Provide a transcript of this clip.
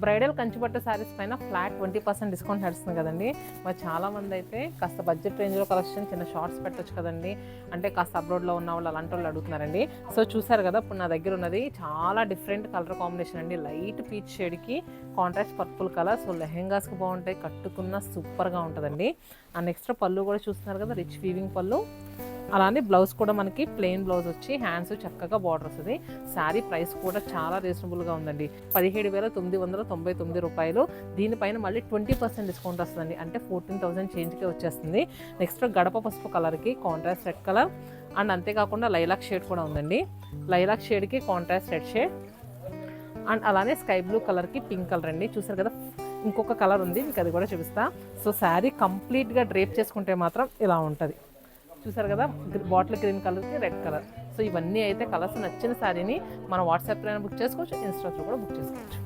Bridal కంచిపట్టు శారీస్ పైన flat 20% discount నడుస్తుంది కదండి. మరి చాలామంది అయితే కాస్త బడ్జెట్ రేంజ్లో కలెక్షన్ చిన్న షార్ట్స్ పెట్టొచ్చు కదండి, అంటే కాస్త అబ్రాడ్లో ఉన్న వాళ్ళు అలాంటి వాళ్ళు అడుగుతున్నారండి. సో చూసారు కదా, ఇప్పుడు నా దగ్గర ఉన్నది చాలా డిఫరెంట్ కలర్ కాంబినేషన్ అండి. లైట్ పీచ్ షేడ్కి కాంట్రాస్ట్ పర్పుల్ కలర్. సో లెహెంగాస్కి బాగుంటాయి, కట్టుకున్న సూపర్గా ఉంటుందండి. అండ్ నెక్స్ట్ పళ్ళు కూడా చూస్తున్నారు కదా, రిచ్ వీవింగ్ పళ్ళు. అలానే బ్లౌజ్ కూడా మనకి ప్లెయిన్ బ్లౌజ్ వచ్చి హ్యాండ్స్ చక్కగా బార్డర్ వస్తుంది. శారీ ప్రైస్ కూడా చాలా రీజనబుల్గా ఉందండి, 17,999 రూపాయలు. దీనిపైన మళ్ళీ 20% డిస్కౌంట్ వస్తుందండి, అంటే 14,000 చేంజ్కే వచ్చేస్తుంది. నెక్స్ట్ గడప పసుపు కలర్కి కాంట్రాస్ట్ రెడ్ కలర్, అండ్ అంతేకాకుండా లైలాక్ షేడ్ కూడా ఉందండి. లైలాక్ షేడ్కి కాంట్రాస్ట్ రెడ్ షేడ్, అండ్ అలానే స్కై బ్లూ కలర్కి పింక్ కలర్ అండి. చూసారు కదా, ఇంకొక కలర్ ఉంది, మీకు అది కూడా చూపిస్తా. సో శారీ కంప్లీట్గా డ్రేప్ చేసుకుంటే మాత్రం ఇలా ఉంటుంది. చూసారు కదా, బాటిల్ గ్రీన్ కలర్కి రెడ్ కలర్. సో ఇవన్నీ అయితే కలర్స్ నచ్చిన శారీని మన వాట్సాప్లో బుక్ చేసుకోవచ్చు, ఇన్స్టాలో కూడా బుక్ చేసుకోవచ్చు.